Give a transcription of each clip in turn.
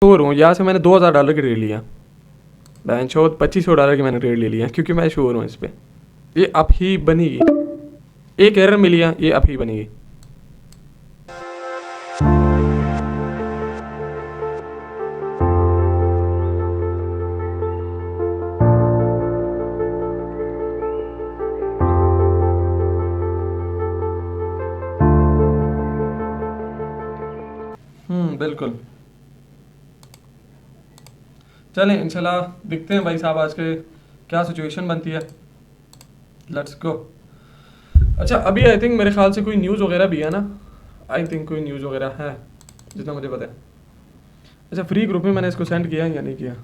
Sure हूँ, यहाँ से मैंने $2000 की ट्रेड लिया, बैंक छोड़ $2500 की मैंने ट्रेड ले लिया, क्योंकि मैं श्योर हूँ इस पर ये अप ही बनेगी। एक एरर मिली है, ये अप ही बनेगी। बिल्कुल। चलें इंशाल्लाह देखते हैं भाई साहब आज के क्या सिचुएशन बनती है। Let's go. अच्छा अभी आई थिंक मेरे ख्याल से कोई न्यूज़ वगैरह भी है ना, आई थिंक कोई न्यूज़ वगैरह है जितना मुझे पता है। अच्छा फ्री ग्रुप में मैंने इसको सेंड किया या नहीं किया?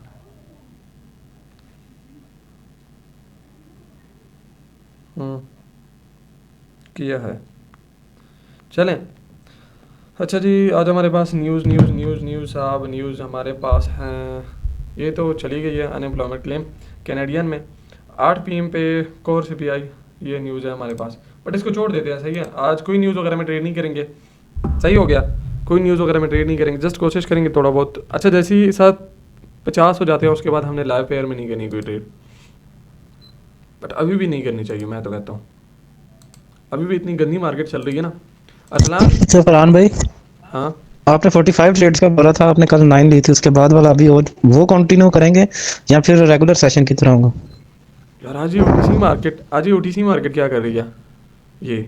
किया है। चलें। अच्छा जी आज हमारे पास न्यूज़ साहब, न्यूज़ हमारे पास हैं। ये तो चली गई है अनएम्प्लॉयमेंट क्लेम कैनेडियन में 8 PM पे कोर CPI, ये न्यूज़ है हमारे पास। बट इसको छोड़ देते हैं, सही है। आज कोई न्यूज़ वगैरह में ट्रेड नहीं करेंगे, सही हो गया। कोई न्यूज़ वगैरह में ट्रेड नहीं करेंगे, जस्ट कोशिश करेंगे थोड़ा बहुत। अच्छा जैसे ही 50 हो जाते हैं उसके बाद हमने लाइव पेयर में नहीं करनी कोई ट्रेड, बट अभी भी नहीं करनी चाहिए। मैं तो कहता हूँ अभी भी इतनी गंदी मार्केट चल रही है ना। असलाम। अच्छा फरहान भाई, हाँ आपने 45 ट्रेड्स का बोला था, आपने कल 9 ली थी, उसके बाद वाला अभी और वो कंटिन्यू करेंगे या फिर रेगुलर सेशन की तरह होगा? यार आज ही OTC मार्केट क्या कर रही है ये,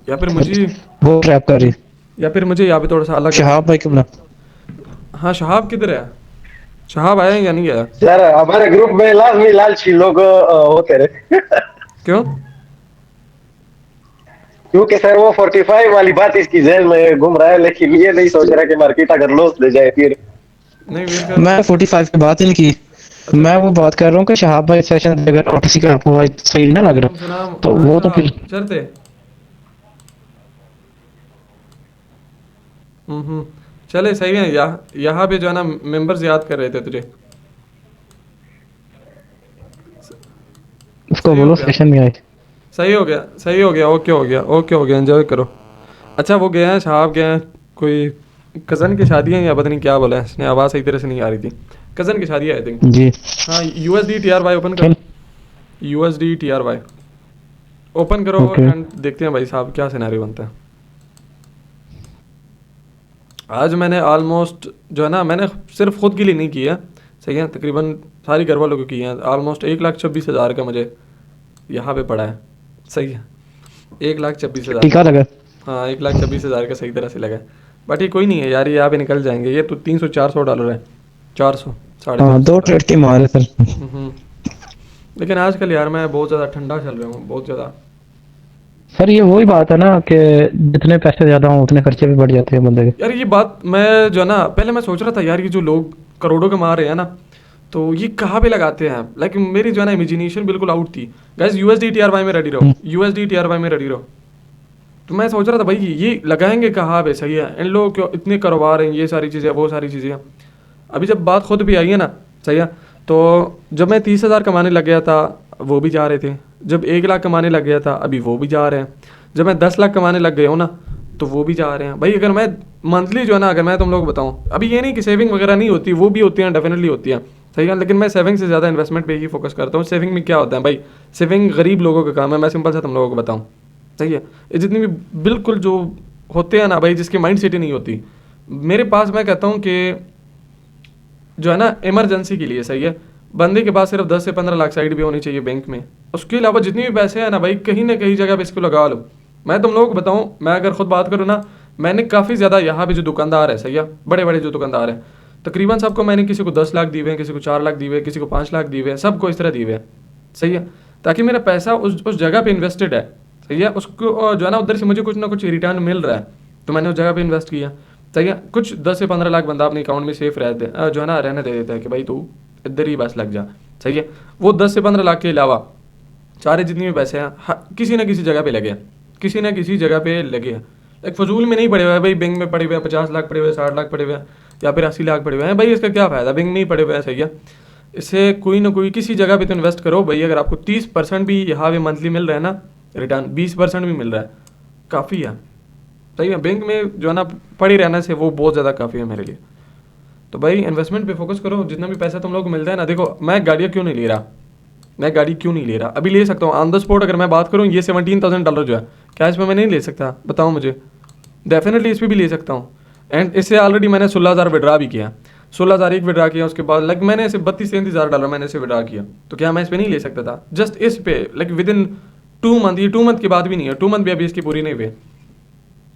या फिर मुझे वो ट्रैप कर रही है। यहाँ पे थोड़ा सा अलग। शहाब भाई क्यों बोला? हाँ शहाब किधर है? शहाब आया या नहीं आया? सर हमारे ग्रुप में लाजमी लालची लोग होते रहे। क्यों? क्योंकि सर वो 45 वाली बात इसकी जेल में घूम रहा है, लेकिन ये नहीं सोच रहा कि मार्केट अगर लॉस ले जाए फिर। नहीं वेट कर। मैं 45 की बात ही नहीं की, अच्छा मैं वो बात कर रहा हूँ कि शहाब भाई सेशन अगर OTC का आपको सही ना लग वालेकुम रहा सलाम। तो वो तो अच्छा फिर चलते। चले सही है। यहाँ पे जो है ना मेंबर्स याद कर रहे थे तुझे। उसको सही हो बोलो गया, सेशन में आए। सही हो गया, ओके हो गया, एंजॉय करो। अच्छा वो गए हैं साहब, गए हैं कोई कज़न की शादी है या पता नहीं क्या बोला है इसने, आवाज़ सही तरह से नहीं आ रही थी। कज़न की शादी है आई थिंक। जी हाँ USD TRY ओपन करो। चल USD TRY ओपन करो ओके। एंड देखते हैं भाई साहब क्या सिनेरियो बनता है। आज मैंने ऑलमोस्ट जो है ना, मैंने सिर्फ खुद के लिए नहीं किया, सही है, तकरीबन सारी घर वालों को किए हैं। ऑलमोस्ट 1,26,000 का मुझे यहाँ पे पड़ा है, सही है। 1,26,000। टीका लगा। हाँ 1,26,000 का सही तरह से लगा है। बट ये कोई नहीं है यार, ये यहाँ पे निकल जाएंगे। ये तो $300-400 है, 400 साढ़े हाँ चार दो सौ ट्रेड की मार है सर। हम्म। लेकिन आजकल यार मैं बहुत ज़्यादा ठंडा चल रहा हूँ, बहुत ज़्यादा। सर ये वही बात है ना कि जितने पैसे ज्यादा हों उतने खर्चे भी बढ़ जाते हैं बंदे के। यार ये बात मैं जो है ना, पहले मैं सोच रहा था यार ये जो लोग करोड़ों कमा रहे हैं ना, तो ये कहाँ पे लगाते हैं। लाइक मेरी जो है ना इमेजिनेशन बिल्कुल आउट थी। गाइस USD TRY में रेडी रहो, USD TRY में रेडी रहो। तो मैं सोच रहा था भाई ये लगाएंगे कहाँ पे, सही है। इन लोगों क्यों इतने कारोबार हैं, ये सारी चीज़ें वो सारी चीज़ें। अभी जब बात खुद भी आई है ना, सही है, तो जब मैं 30,000 कमाने लग गया था वो भी जा रहे थे। जब 1 लाख कमाने लग गया था अभी वो भी जा रहे हैं। जब मैं 10 लाख कमाने लग गया हूँ ना तो वो भी जा रहे हैं। भाई अगर मैं मंथली जो है ना, अगर मैं तुम लोग बताऊँ, अभी ये नहीं कि सेविंग वगैरह नहीं होती, वो भी होती हैं, डेफिनेटली होती हैं, सही है। लेकिन मैं सेविंग से ज़्यादा इन्वेस्टमेंट पे ही फोकस करता हूँ। सेविंग में क्या होता है भाई, सेविंग गरीब लोगों का काम है। मैं सिंपल सा तुम लोगों को बताऊँ, सही है। ये जितनी भी बिल्कुल जो होते हैं ना भाई, जिसकी माइंड सेट ही नहीं होती, मेरे पास मैं कहता हूँ कि जो है ना इमरजेंसी के लिए, सही है, बंदे के पास सिर्फ 10 से 15 लाख साइड भी होनी चाहिए बैंक में। उसके अलावा जितनी भी पैसे हैं ना भाई, कहीं ना कहीं जगह पे इसको लगा लो। मैं तुम लोगों को बताऊं, मैं अगर खुद बात करूँ ना, मैंने काफ़ी ज़्यादा यहाँ पे जो दुकानदार है, सही है, बड़े बड़े जो दुकानदार हैं, तकरीबन सबको मैंने किसी को 10 लाख दिए हुए हैं, किसी को 4 लाख दिए हुए हैं, किसी को 5 लाख दिए हुए हैं, सबको इस तरह दिए हुए हैं, सही है। ताकि मेरा पैसा उस जगह पे इन्वेस्टेड है, सही है। उसको जो है ना उधर से मुझे कुछ ना कुछ रिटर्न मिल रहा है, तो मैंने उस जगह पे इन्वेस्ट किया, सही है। कुछ 10 से 15 लाख बंदा अपने अकाउंट में सेफ रहते जो है ना रहने दे देता है कि भाई तू इधर ही बस लग जा, सही है। वो 10 से 15 लाख के अलावा सारे जितने भी पैसे हैं किसी ना किसी जगह पे लगे हैं, किसी ना किसी जगह पे लगे हैं। एक फजूल में नहीं पड़े हुए हैं भाई, बैंक में पड़े हुए हैं 50 लाख पड़े हुए हैं, 60 लाख पड़े हुए हैं, या फिर 80 लाख पड़े हुए हैं। भाई इसका क्या फ़ायदा, बैंक में ही पड़े हुए हैं, सही है। इससे कोई ना कोई किसी जगह पे तो इन्वेस्ट करो भाई। अगर आपको 30% भी यहाँ पे मंथली मिल रहा है ना रिटर्न, 20% भी मिल रहा है, काफ़ी है, सही है। बैंक में जो है ना पड़ी रहने से वो बहुत ज़्यादा काफ़ी है मेरे लिए। तो भाई इन्वेस्टमेंट पे फोकस करो, जितना भी पैसा तुम लोग को मिलता है ना। देखो मैं गाड़ियाँ क्यों नहीं ले रहा, मैं गाड़ी क्यों नहीं ले रहा, अभी ले सकता हूँ ऑन द स्पॉट। अगर मैं बात करूँ ये $17,000 जो है कैश में मैं नहीं ले सकता, बताओ मुझे। डेफिनेटली इस पर भी ले सकता हूँ। एंड इससे ऑलरेडी मैंने 16,000 विड्रा भी किया, 16,000 एक विड्रा किया, उसके बाद लाइक मैंने इसे $32-33,000 मैंने इसे विड्रा किया। तो क्या मैं इस पर नहीं ले सकता था? जस्ट इस पे लाइक विद इन 2 मंथ, ये 2 मंथ की बात भी नहीं है, 2 मंथ भी अभी इसकी पूरी नहीं हुई,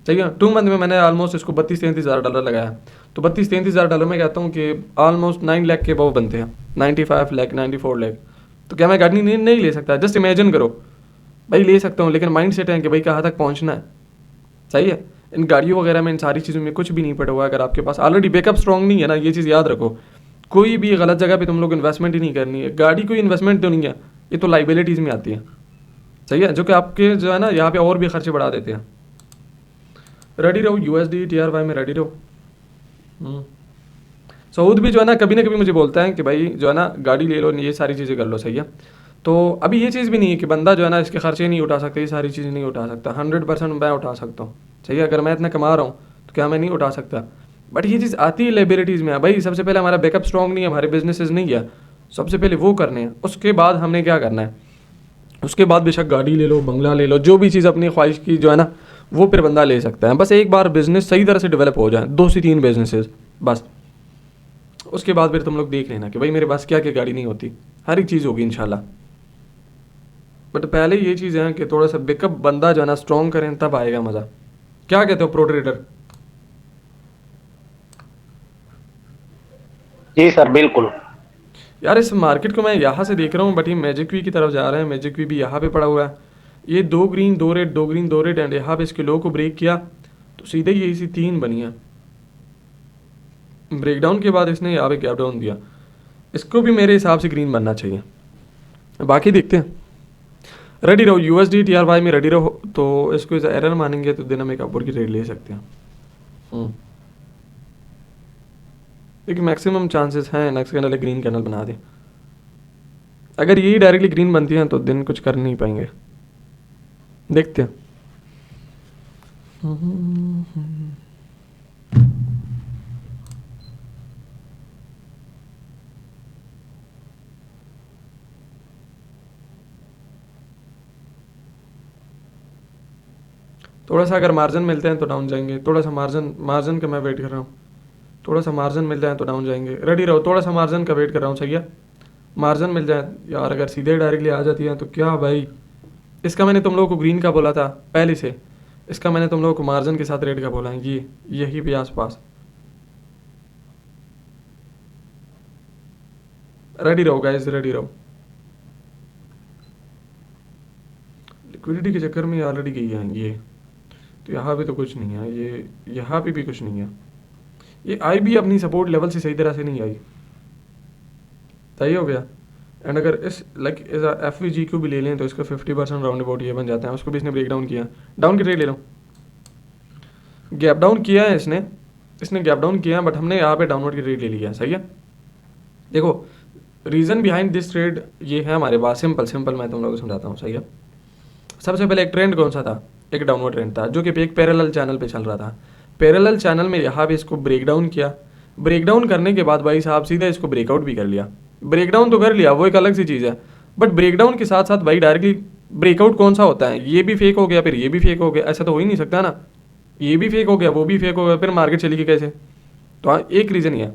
ठीक है। 2 मंथ में मैंने ऑलमोस्ट इसको $32-33,000 लगाया। तो $32-33,000 में कहता हूँ कि ऑलमोस्ट 9 लाख के वो बनते हैं, 95 लाख 94 लाख। तो क्या मैं गाड़ी नहीं ले सकता? जस्ट इमेजिन करो भाई, ले सकता हूँ, लेकिन माइंड सेट है कि भाई कहाँ तक पहुँचना है, सही है। इन गाड़ियों वगैरह में, इन सारी चीज़ों में कुछ भी नहीं पड़ा हुआ है। अगर आपके पास ऑलरेडी बैकअप स्ट्रॉन्ग नहीं है ना, ये चीज़ याद रखो, कोई भी गलत जगह पे तुम लोग इन्वेस्टमेंट ही नहीं करनी है। गाड़ी कोई इन्वेस्टमेंट तो नहीं है, ये तो लाइबिलिटीज़ में आती है, सही है, जो कि आपके जो है ना यहाँ पे और भी खर्चे बढ़ा देते हैं। रेडी रहो, USD TRY में रेडी रहो। सऊद भी जो है ना कभी मुझे बोलता है कि भाई जो है ना गाड़ी ले लो, ये सारी चीज़ें कर लो, सही है। तो अभी ये चीज़ भी नहीं है कि बंदा जो है ना इसके खर्चे नहीं उठा सकता, ये सारी चीज़ें नहीं उठा सकता। 100% मैं उठा सकता हूँ, सही है। अगर मैं इतना कमा रहा हूँ तो क्या मैं नहीं उठा सकता? बट ये चीज़ आती है लाइबिलिटीज़ में। भाई सबसे पहले हमारा बैकअप स्ट्रॉन्ग नहीं है, हमारे बिजनेसेस नहीं है, सबसे पहले वो करने हैं। उसके बाद हमने क्या करना है, उसके बाद बेशक गाड़ी ले लो, बंगला ले लो, जो भी चीज़ अपनी ख्वाहिश की जो है ना वो फिर बंदा ले सकता है। बस एक बार बिजनेस सही तरह से डेवलप हो जाए, 2 से 3 बिजनेसेस बस, उसके बाद फिर तुम लोग देख लेना कि भाई मेरे पास क्या क्या गाड़ी नहीं होती, हर एक चीज़ होगी इंशाल्लाह। बट पहले ये चीज़ है कि थोड़ा सा बैकअप बंदा जो है ना स्ट्रॉन्ग करें, तब आएगा मज़ा। क्या कहते हो प्रो ट्रेडर? जी सर बिल्कुल। यार इस मार्केट को मैं यहाँ से देख रहा हूँ, बट ये मैजिक वी की तरफ जा रहे हैं। मैजिक वी भी यहाँ पे पड़ा हुआ है, ये 2 green 2 red 2 green 2 red, and यहाँ पे इसके लो को ब्रेक किया तो सीधे ये इसी 3 बनी है। ब्रेकडाउन के बाद इसने यहाँ पे गैप डाउन दिया, इसको भी मेरे हिसाब से ग्रीन बनना चाहिए, बाकी देखते हैं। रेडी रहो, USD TRY में रेडी रहो। तो इसको इस एरर मानेंगे तो दिन हम एक अपर की ट्रेड ले सकते हैं। लेकिन मैक्सिमम चांसेस हैं नेक्स्ट कैंडल एक ग्रीन कैंडल बना दें। अगर यही डायरेक्टली ग्रीन बनती है तो दिन कुछ कर नहीं पाएंगे, देखते हैं। थोड़ा सा अगर मार्जिन मिलते हैं तो डाउन जाएंगे, थोड़ा सा मार्जिन का मैं वेट कर रहा हूँ, थोड़ा सा मार्जिन मिल जाए तो डाउन जाएंगे। रेडी रहो, थोड़ा सा मार्जिन का वेट कर रहा हूँ, सही है। मार्जिन मिल जाए यार, अगर सीधे डायरेक्टली आ जाती है तो क्या भाई, इसका मैंने तुम लोगों को ग्रीन का बोला था पहले से, इसका मैंने तुम लोगों को मार्जिन के साथ रेड का बोला है, ये यही पे आसपास। रेडी रहो गाइस, रेडी रहो। लिक्विडिटी के चक्कर में ऑलरेडी गई है ये, तो यहाँ पे तो कुछ नहीं है, ये यहाँ पे भी कुछ नहीं है। ये आई भी अपनी सपोर्ट लेवल से सही तरह से नहीं आई, सही हो गया। एंड अगर इस लाइक FVG को भी ले लें तो इसका 50% राउंड अबाउट ये बन जाता है। उसको भी इसने ब्रेक डाउन किया, डाउन की ट्रेड ले लो। गैप डाउन किया है इसने गैप डाउन किया है, बट हमने यहाँ पे डाउनवर्ड की ट्रेड ले लिया है, सही है। देखो रीज़न बिहाइंड दिस ट्रेड ये है हमारे पास, सिंपल मैं तुम लोगों को समझाता हूँ, सही है। सबसे पहले एक ट्रेंड कौन सा था, एक डाउनवर्ड ट्रेंड था जो कि एक पैरेलल चैनल पे चल रहा था। पैरेलल चैनल में यहाँ पे इसको ब्रेक डाउन किया, ब्रेक डाउन करने के बाद भाई साहब सीधा इसको ब्रेकआउट भी कर लिया। ब्रेक डाउन तो कर लिया, वो एक अलग सी चीज़ है, बट ब्रेक डाउन के साथ साथ भाई डायरेक्टली ब्रेकआउट कौन सा होता है, ये भी फेक हो गया फिर ये भी फेक हो गया, ऐसा तो हो ही नहीं सकता ना। ये भी फेक हो गया वो भी फेक हो गया, फिर मार्केट चली गई कैसे? तो हाँ एक रीज़न ही है।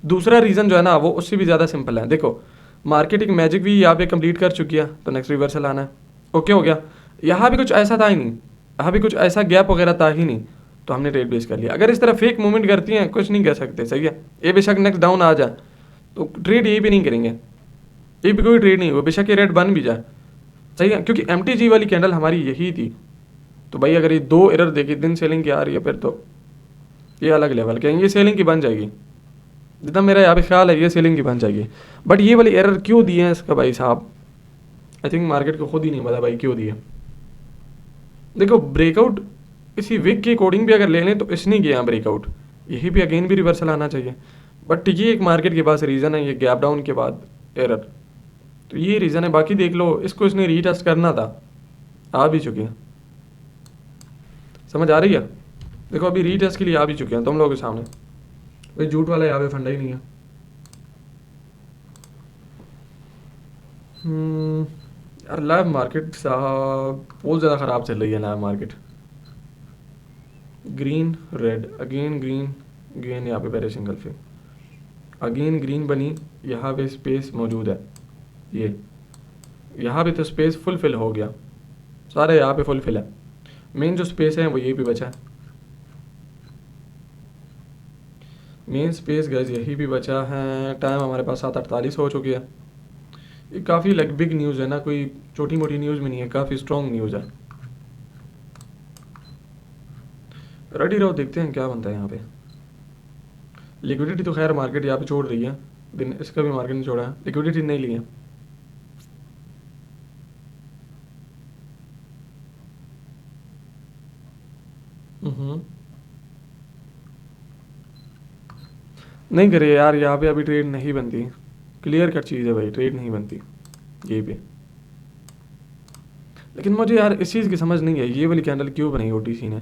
दूसरा रीज़न जो है ना वो उससे भी ज़्यादा सिंपल है। देखो मार्केट एक मैजिक भी यहाँ पे कंप्लीट कर चुकी है, तो नेक्स्ट रिवर्सल आना है, ओके हो गया। यहाँ भी कुछ ऐसा था ही नहीं, यहाँ भी कुछ ऐसा गैप वगैरह था ही नहीं, तो हमने ट्रेड बेस कर लिया। अगर इस तरह फेक मूवमेंट करती हैं कुछ नहीं कर सकते, सही है। ये बेशक नेक्स्ट डाउन आ जाए तो ट्रेड यही भी नहीं करेंगे, ये भी कोई ट्रेड नहीं हुआ, बेशक ये रेट बन भी जाए, सही है, क्योंकि MTG वाली कैंडल हमारी यही थी। तो भाई अगर ये 2 एरर देखी दिन सेलिंग की आ रही है फिर तो ये अलग लेवल के, ये सेलिंग की बन जाएगी, जितना मेरा यहाँ पे ख्याल है ये सेलिंग की बन जाएगी। बट ये वाली एरर क्यों दिए हैं इसका भाई साहब, आई थिंक मार्केट को खुद ही नहीं पता भाई क्यों दिए। देखो ब्रेकआउट इसी वीक के अकॉर्डिंग भी अगर ले लें तो इसने किया ब्रेकआउट, यही भी अगेन भी रिवर्सल आना चाहिए, बट ये एक मार्केट के पास रीज़न है, ये गैप डाउन के बाद एरर, तो ये रीज़न है। बाकी देख लो, इसको इसने रीटेस्ट करना था, आ भी चुके हैं, समझ आ रही है। देखो अभी रीटेस्ट के लिए आ भी चुके हैं तुम लोगों के सामने, भाई झूठ वाला यहाँ पे फंडा ही नहीं है। यार लैब मार्केट साहब बहुत ज़्यादा ख़राब चल रही है lab market. Green red again green, again यहाँ पे पहले सिंगल पे, अगेन ग्रीन बनी, यहाँ पे स्पेस मौजूद है। ये यहाँ पे तो स्पेस फुल फिल हो गया, सारे यहाँ पे फुल फिल है। मेन जो स्पेस है वो यही पे बचा है, मेन स्पेस गैस यही भी बचा है। टाइम हमारे पास 7:48 हो चुकी है। ये काफ़ी लाइक बिग न्यूज़ है ना, कोई छोटी मोटी न्यूज़ भी नहीं है, काफ़ी स्ट्रॉन्ग न्यूज़ है। रेडी रहो, देखते हैं क्या बनता है यहाँ पे। लिक्विडिटी तो खैर मार्केट यहाँ पे छोड़ रही है, दिन इसका भी मार्केट ने छोड़ा है, लिक्विडिटी नहीं ली है। हम्म, नहीं करे यार, यहाँ पे अभी ट्रेड नहीं बनती, क्लियर कट चीज़ है भाई, ट्रेड नहीं बनती ये पे। लेकिन मुझे यार इस चीज़ की समझ नहीं है, ये वाली कैंडल क्यों बनाई ओटीसी ने।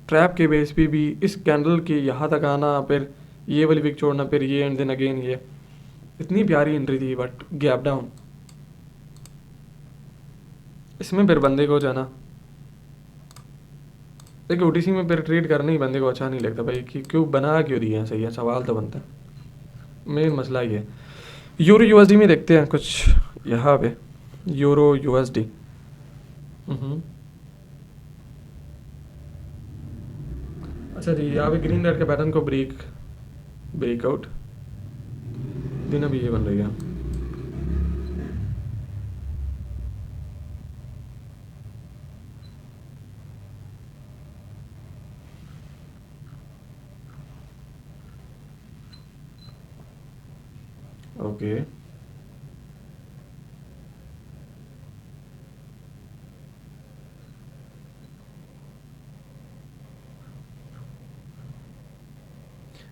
ट्रैप के बेस पे भी इस कैंडल के यहाँ तक आना, फिर ये वाली विक छोड़ना, फिर ये एंड देन अगेन ये, इतनी प्यारी एंट्री थी बट गैप डाउन। इसमें फिर बंदे को जाना, देखिए ओटीसी में फिर ट्रेड करना ही बंदे को अच्छा नहीं लगता भाई, कि क्यों बना क्यों दिया है, सही है सवाल तो बनता है। मेन मसला ये है। यूरो यूएसडी में देखते हैं कुछ यहाँ पे, यूरो यूएसडी। अच्छा जी, यहाँ पे ग्रीन रेड के पैटर्न को ब्रेकआउट दिन अभी ये बन रही है। ओके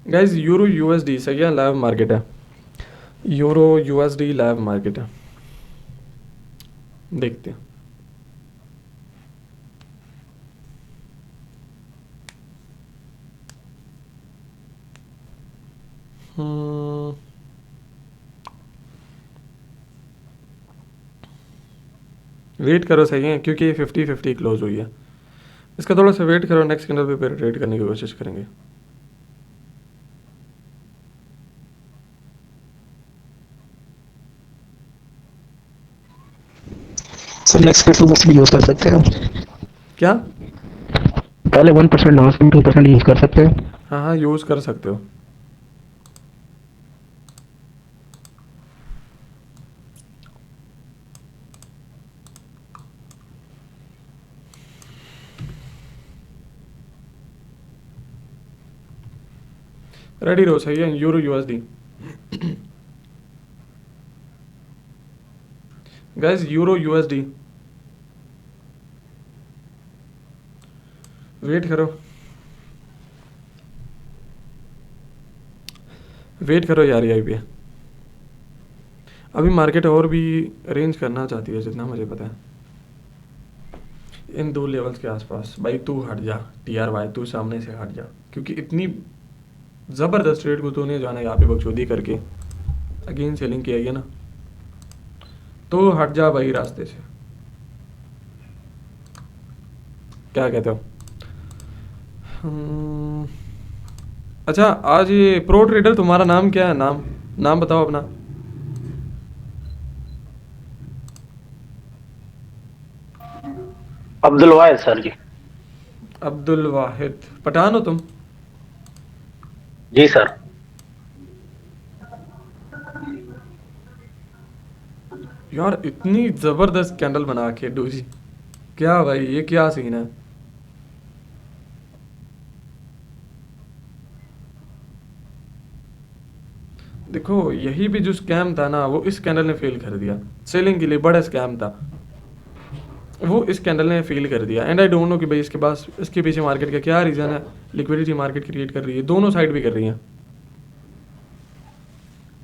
गाइज, यूरो यूएसडी सही है, लाइव मार्केट है, यूरो यूएसडी लाइव मार्केट है, देखते हैं। वेट करो सही है, क्योंकि ये 50-50 क्लोज हुई है, इसका थोड़ा सा वेट करो, नेक्स्ट कैंडल पे फिर ट्रेड करने की कोशिश करेंगे। सर नेक्स्ट के 2% यूज कर सकते हैं, क्या? पहले 1% लास्ट में 2% यूज कर सकते हैं। हाँ हाँ, यूज़ कर सकते हो। रेडी रहो सही है, euro USD guys, euro USD wait करो, वेट करो यार, यही पे अभी मार्केट और भी रेंज करना चाहती है जितना मुझे पता है, इन दो लेवल्स के आसपास। भाई तू हट जा, TRY तू सामने से हट जा, क्योंकि इतनी ज़बरदस्त ट्रेड को तूने जाना यहाँ पे बकचोदी करके अगेन सेलिंग किया है ना, तो हट जा भाई रास्ते से। क्या कहते हो? अच्छा, आज ये प्रो ट्रेडर तुम्हारा नाम क्या है? नाम बताओ अपना। अब्दुल वाहिद सर जी। अब्दुल वाहिद, पठान हो तुम? जी सर। यार इतनी ज़बरदस्त कैंडल बना के डोजी, क्या भाई ये क्या सीन है? देखो यही भी जो स्कैम था ना, वो इस कैंडल ने फेल कर दिया। सेलिंग के लिए बड़ा स्कैम था, वो इस कैंडल ने फेल कर दिया। एंड आई डोंट नो कि भाई इसके पास, इसके पीछे मार्केट का क्या रीज़न है। लिक्विडिटी मार्केट क्रिएट कर रही है, दोनों साइड भी कर रही है,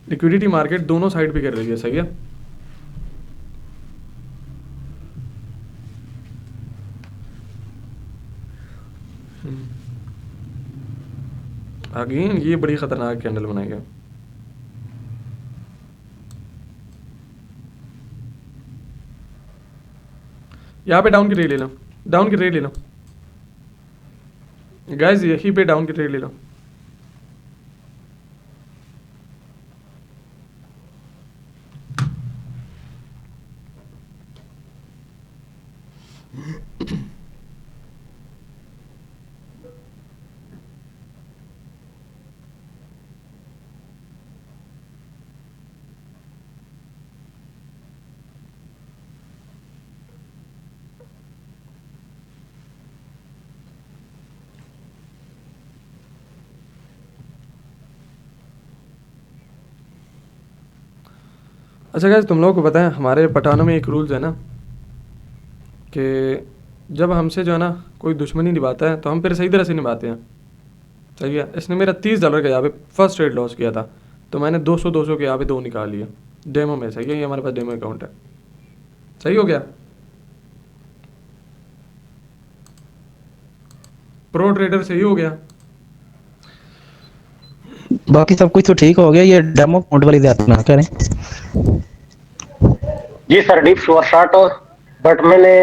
लिक्विडिटी मार्केट दोनों साइड भी कर रही है, सही है। अगेन ये बड़ी खतरनाक कैंडल बनाई है। यहाँ पे डाउन की ट्रेड ले लो, डाउन की ट्रेड ले लो गाइस, यहीं पे डाउन की ट्रेड ले लो। अच्छा गाइस, तुम लोगों को पता है हमारे पठानों में एक रूल्स है ना कि जब हमसे जो है ना कोई दुश्मनी निभाता है तो हम फिर सही तरह से निभाते हैं। सही है, इसने मेरा $30 का यहाँ पे फर्स्ट ट्रेड लॉस किया था, तो मैंने 200 के यहाँ पे 2 निकाल लिया डेमो में। सही है, ये हमारे पास डेमो अकाउंट है। सही हो गया, प्रो ट्रेडर सही हो गया। बाकी सब कुछ तो ठीक हो गया, ये डेमो मोड वाली ज्यादा ना करें। जी sir, deep sure shot, but मैंने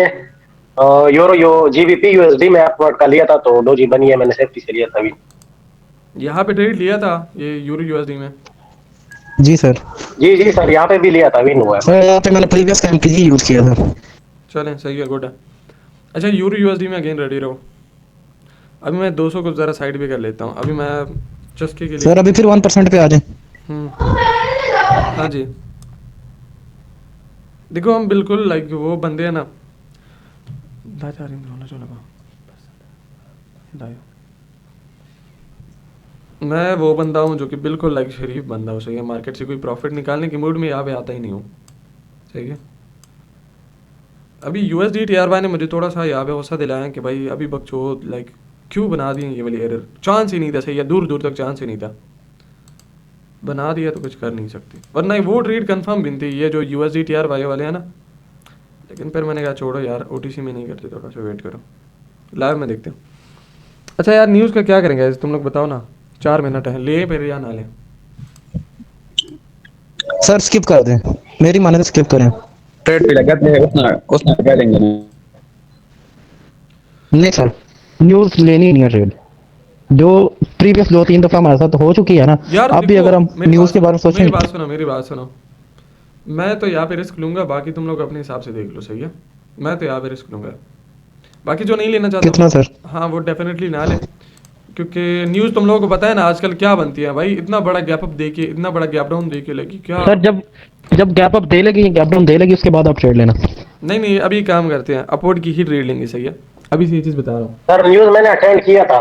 यूरो जीबीपी यूएसडी में अपवर्ड का लिया था तो डोजी बनी है, मैंने सेफ्टी से लिया था अभी। यहाँ पे ट्रेड लिया था ये यूरो यूएसडी में। जी सर। जी जी सर, यहाँ पे भी लिया था, विन हुआ है। सर यहाँ पे मैंने प्रीवियस कैम की यूज किया था। चलें, सही है, गुड है। अच्छा, यूरो यूएसडी में अगेन रेडी रहो। अभी मैं 200 को ज़रा साइड भी कर लेता हूँ, अभी मैं चस्के के लिए। सर अभी फिर 1% पे आ जाए। हाँ जी, देखो हम बिल्कुल लाइक वो बंदे हैं ना। मैं वो बंदा हूँ जो कि बिल्कुल लाइक शरीफ बंदा हूँ। सही है, मार्केट से कोई प्रॉफिट निकालने की मूड में यहाँ पे आता ही नहीं हूँ। सही है, अभी यूएसडी टीआरवाई ने मुझे थोड़ा सा यहाँ पे हौसला दिलाया कि भाई अभी बकचोद लाइक क्यों बना दिए ये वाली एरर। चांस ही नहीं था। सही है, दूर दूर तक चांस ही नहीं था, बना दिया तो कुछ कर नहीं सकती, वरना वो ट्रेड कंफर्म भी नहीं थी ये जो यूएसडी टीआरवाई वाले हैं ना। लेकिन फिर मैंने कहा छोड़ो यार, ओटीसी में नहीं करते, थोड़ा सा वेट करो, लाइव में देखते हो। अच्छा यार, न्यूज़ का क्या करेंगे तुम लोग बताओ ना। 4 मिनट है, ले फिर या ना ले। सर स्किप कर दें, मेरी माने तो स्किप करें। ट्रेड पे लगा थे उसने उसने कह देंगे ना। नहीं सर, न्यूज लेनी नहीं है ट्रेड, जो प्रीवियस 2-3 दफा हमारे साथ हो चुकी है ना। यार अब भी देखो, अगर हम मेरी न्यूज बात के बारे में सुनो, सोचें। मेरी बात सुनो। मैं तो यहाँ पे रिस्क लूंगा, बाकी तुम लोग अपने हिसाब से देख लो। सही है, मैं तो यहाँ पे रिस्क लूंगा, बाकी जो नहीं लेना चाहता कितना सर? हाँ वो डेफिनेटली ना ले, क्योंकि न्यूज़ तुम लोगों को पता है ना आजकल क्या बनती है भाई। इतना बड़ा गैप अप देके, इतना बड़ा गैप डाउन देके लगी क्या। सर जब गैप अप दे लेगी, गैप डाउन दे लेगी, उसके बाद आप ट्रेड लेना। नहीं, अभी काम करते हैं, अपवर्ड की ही ट्रेड लेंगे। सही है, अभी से ये चीज़ बता रहा हूँ। सर न्यूज मैंने अटेंड किया था।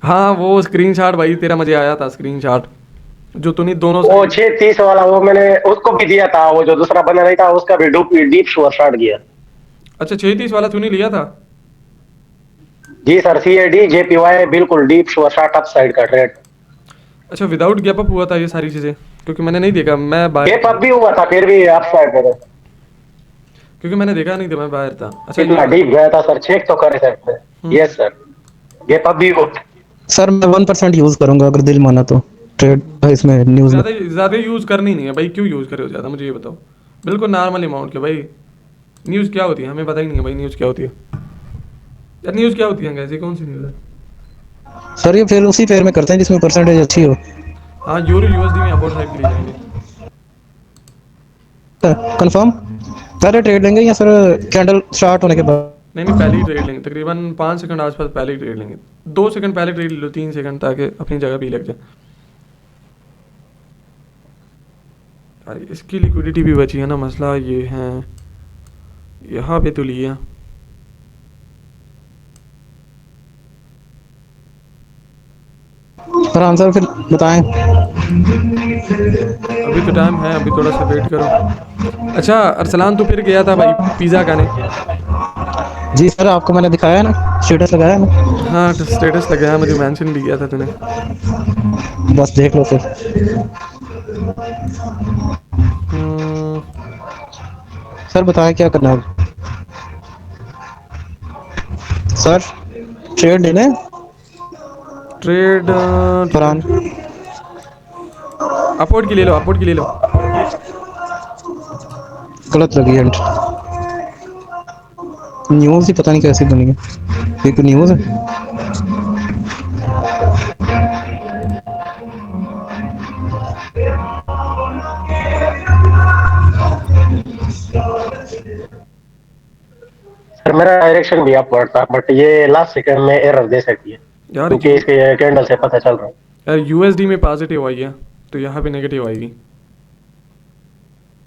हाँ वो स्क्रीनशॉट भाई तेरा मुझे आया था, स्क्रीनशॉट जो तूने दोनों वो 6:30 वाला, वो मैंने उसको भी दिया था, वो जो दूसरा बना नहीं था उसका भी डीप श्योर शॉट गया। अच्छा 6:30 वाला तूने लिया था। जी सर, सीएडी जेपीवाई बिल्कुल deep sure shot up side का ट्रेड। अच्छा विदाउट गैप अप हुआ था ये सारी चीज़ें, क्योंकि मैंने नहीं देखा, मैं बाहर गैप अप भी हुआ था फिर भी अप साइड पे, क्योंकि मैंने देखा नहीं था, मैं बाहर था। अच्छा इतना डीप गया था सर, चेक तो करे sir. Yes sir, gap up भी हुआ। सर मैं 1% यूज करूंगा अगर दिल माना तो ट्रेड इसमें न्यूज में। ज़्यादा यूज़ करनी नहीं है भाई, क्यों यूज़ करे हो ज़्यादा, मुझे ये बताओ। बिल्कुल नॉर्मल अमाउंट के भाई। न्यूज़ क्या होती है हमें पता ही नहीं है भाई, न्यूज़ क्या होती है यार, न्यूज़ क्या होती है कैसे, कौन सी न्यूज़ है। सर ये फिर उसी फेयर में करते हैं जिसमें परसेंटेज अच्छी हो। हाँ यूरो यूएसडी में अपोर्ट साइड के लिए जाएंगे। कंफर्म पहले ट्रेड लेंगे या सर कैंडल स्टार्ट होने के बाद? नहीं पहले ही ट्रेड लेंगे, तकरीबन 5 सेकंड आसपास पहले ही ट्रेड लेंगे। 2 सेकंड पहले ट्रेड ले लो, 3 सेकंड, ताकि अपनी जगह भी लग जाए। अरे इसकी लिक्विडिटी भी बची है ना, मसला ये है। यहाँ पे तो लिया, सर आंसर फिर बताएं। अभी तो टाइम है, अभी थोड़ा सा वेट करो। अच्छा अरसलान तू फिर गया था भाई पिज़्ज़ा खाने। जी सर आपको मैंने दिखाया ना, स्टेटस लगाया ना। हाँ स्टेटस लगाया, मुझे मेंशन भी किया था तूने। बस देख लो फिर। हम्म, सर बताएं क्या करना है सर, ट्रेड लेना है? ट्रेड फरहान अपवर्ड की ले लो, अपवर्ड की ले लो। गलत लगी एंड न्यूज़ ही पता नहीं कैसी बनी है, ये तो न्यूज़ है। सर मेरा डायरेक्शन भी अपवर्ड था, बट ये लास्ट सेकंड में एरर दे सकती है, यार क्योंकि इसके कैंडल से पता चल रहा है। यार यूएसडी में पॉजिटिव आई है तो यहाँ पे नेगेटिव आएगी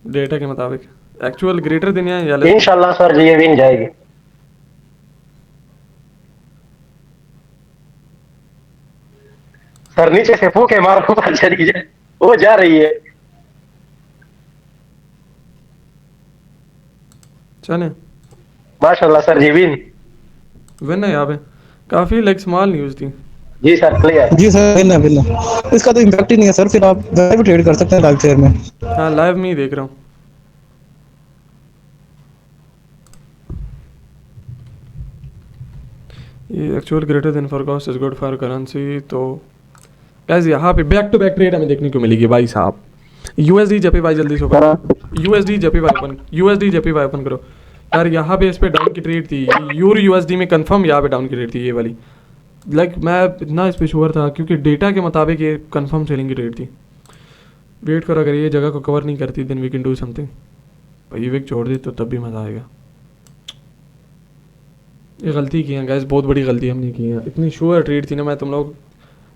डेटा के मुताबिक। एक्चुअल ग्रेटर देन है या लेस? इंशाल्लाह सर जी ये विन जाएगी। सर नीचे से फूके मारो, ऊपर चली जाए, वो जा रही है। चले माशाल्लाह सर जी विन। विन है यहाँ पे, काफ़ी लाइक स्मॉल न्यूज़ थी। जी सर क्लियर। जी सर बिल्ला बिल्ला, इसका तो इम्पैक्ट ही नहीं है सर, फिर आप वैसे भी ट्रेड कर सकते हैं लाइव शेयर में। हाँ लाइव में ही देख रहा हूँ। ये actual greater than forecast is good for currency. तो गाइस यहाँ पे बैक टू बैक ट्रेड हमें देखने को मिलेगी भाई साहब। यूएसडी जपी भाई जल्दी से ओपन, यूएसडी जपी भाई ओपन, यूएसडी जपी भाई ओपन करो यार। यहाँ पे इस पे डाउन की ट्रेड थी, यूरो यूएसडी में कंफर्म यहाँ पे डाउन की ट्रेड थी ये वाली। लाइक मैं इतना इस पे श्योर था क्योंकि डेटा के मुताबिक ये कंफर्म सेलिंग की ट्रेड थी। वेट करो, अगर ये जगह को कवर नहीं करती then we can do something. भाई ये विक छोड़ दे तो तब भी मज़ा आएगा। ये गलती की है गाइस, बहुत बड़ी गलती हमने की है। इतनी श्योर ट्रेड थी ना, मैं तुम लोग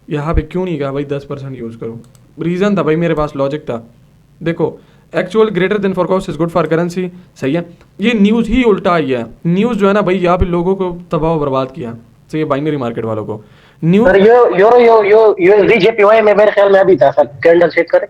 यहाँ पे क्यों नहीं कहा भाई 10% यूज़ करो। रीज़न था भाई, मेरे पास लॉजिक था। देखो actual greater than forecast is good for currency, सही है। ये न्यूज़ ही उल्टा आई है। न्यूज़ जो है ना भाई, यहाँ पे लोगों को तबाह बर्बाद किया, सही है, बाइनरी मार्केट वालों को। न्यूज़ सर यूएसडी जेपीवाई में मेरे ख्याल में अभी था सर, कैंडल चेक करें।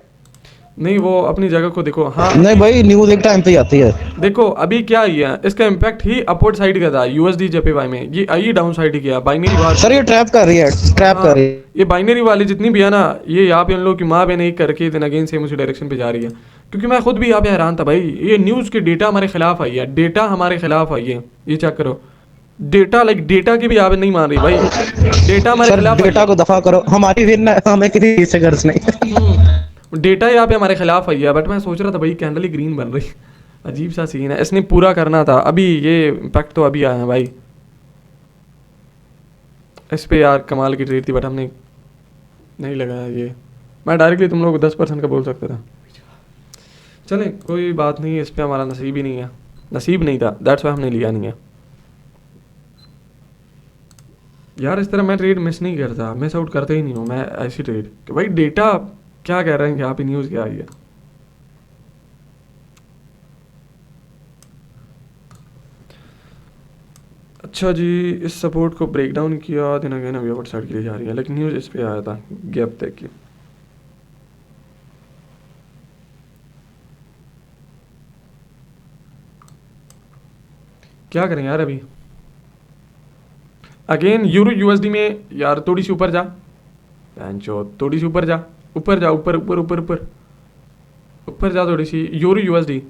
नहीं, वो अपनी जगह को देखो। हाँ नहीं भाई, न्यूज़ एक टाइम पे ही आती है। देखो अभी क्या ही है, इसका इम्पैक्ट ही अपवर्ड साइड का था यूएसडी जेपीवाई में, ये आई डाउन साइड किया बाइनरी बार। सर ये ट्रैप कर रही है, ट्रैप कर रही है। ये बाइनरी वाली जितनी भी है ना, ये यहाँ पे उन लोगों की माँ बहन एक करके दिन अगेन सेम उसी डायरेक्शन पे जा रही है। क्योंकि मैं खुद भी यहाँ पे हैरान था भाई, ये न्यूज़ के डेटा हमारे खिलाफ आई है, डेटा हमारे खिलाफ आई है। ये चेक करो डेटा, लाइक डेटा की भी यहाँ पे नहीं मान रही भाई, डेटा हमारे सर खिलाफ। डेटा को दफा करो, हमारी विन है, हमें किसी चीज से गर्ज नहीं। डेटा यहाँ पे हमारे खिलाफ आई है, बट मैं सोच रहा था भाई कैंडल ही ग्रीन बन रही, अजीब सा सीन है। इसने पूरा करना था अभी, ये इम्पैक्ट तो अभी आया है भाई। इस पे यार कमाल की ट्रेड थी, बट हमने नहीं लगाया ये। मैं डायरेक्टली तुम लोगों को 10% का बोल सकता था। चले कोई बात नहीं, इस पे हमारा नसीब ही नहीं है, नसीब नहीं था, दैट्स वाई हमने लिया नहीं है। यार इस तरह मैं ट्रेड मिस नहीं करता, मिस आउट करते ही नहीं हूँ मैं ऐसी ट्रेड कि भाई डेटा क्या कह रहे हैं, यहाँ पे न्यूज़ क्या आई है। अच्छा जी, इस सपोर्ट को ब्रेक डाउन किया, दिन अगेन अभी अपर साइड के लिए जा रही है, लेकिन न्यूज़ इस पे आया था गैप तक की। क्या करें यार अभी, अगेन यूरो यूएसडी में यार थोड़ी सी ऊपर जा, थोड़ी सी ऊपर जा, ऊपर जा, ऊपर ऊपर ऊपर ऊपर ऊपर जा थोड़ी सी। यूरो यूएसडी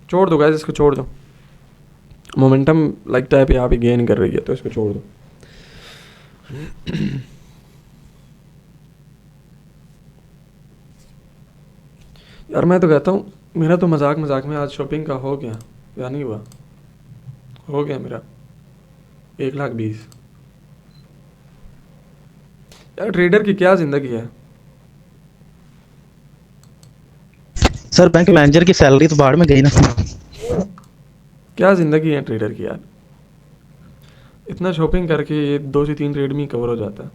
छोड़ दो गाइस, इसको छोड़ दो। मोमेंटम लगता है पे यहाँ पे गेन कर रही है, तो इसको छोड़ दो। यार मैं तो कहता हूँ, मेरा तो मजाक मजाक में आज शॉपिंग का हो गया या नहीं हुआ, हो गया मेरा 1,20,000। यार ट्रेडर की क्या जिंदगी है। सर बैंक मैनेजर की सैलरी तो बाहर में गई ना। क्या ज़िंदगी है ट्रेडर की यार, इतना शॉपिंग करके ये 2 से 3 ट्रेड में ही कवर हो जाता है।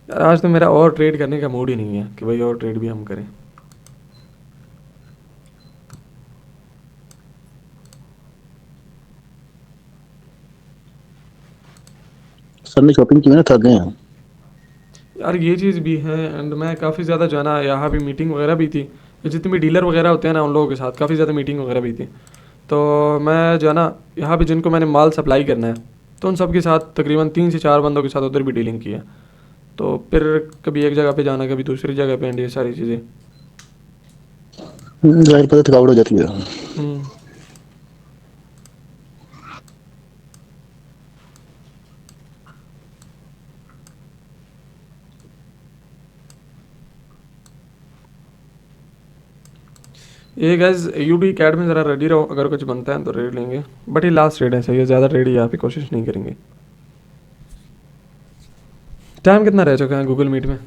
यार आज तो मेरा और ट्रेड करने का मूड ही नहीं है कि भाई और ट्रेड भी हम करें। सर ने शॉपिंग की, मैंने थक गए हैं यार ये चीज़ भी है, एंड मैं काफ़ी ज़्यादा जो है ना, यहाँ भी मीटिंग वगैरह भी थी, जितने भी डीलर वगैरह होते हैं ना उन लोगों के साथ काफ़ी ज़्यादा मीटिंग वगैरह भी थी। तो मैं जो है ना यहाँ पे जिनको मैंने माल सप्लाई करना है, तो उन सब के साथ तकरीबन 3 से 4 बंदों के साथ उधर भी डीलिंग की है। तो फिर कभी एक जगह पे जाना, कभी दूसरी जगह पे, एंड ये सारी चीज़ें। जाहिर पता थकावट हो जाती है। हम्म। ये गैस यूडी कैड में ज़रा रेडी रहो, अगर कुछ बनता है तो रेड लेंगे, बट ये लास्ट रेड है, सही है, ज़्यादा रेडी यहाँ पे कोशिश नहीं करेंगे। टाइम कितना रह चुका है गूगल मीट में?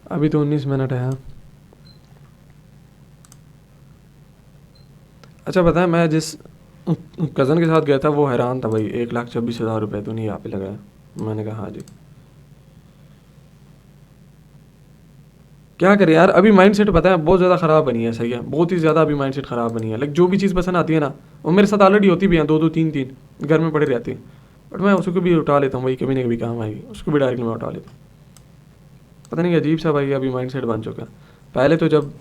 अभी तो 19 मिनट है। अच्छा पता है, मैं जिस कज़न के साथ गया था वो हैरान था भाई, 1,26,000 रुपये तो नहीं यहाँ पे लगाया। मैंने कहा हाँ जी, क्या करें यार, अभी माइंडसेट पता है बहुत ज़्यादा ख़राब बनी है, सही है, बहुत ही ज़्यादा अभी माइंडसेट ख़राब बनी है। लाइक जो भी चीज़ पसंद आती है ना, वो मेरे साथ ऑलरेडी होती भी है, 2-2 3-3 घर में पड़े रहती है, बट मैं उसको भी उठा लेता हूँ भाई, कभी ना कभी काम आएगी, उसको भी डायरेक्टली मैं उठा लेता हूँ। पता नहीं अजीब सा भाई अभी माइंडसेट बन चुका है। पहले तो जब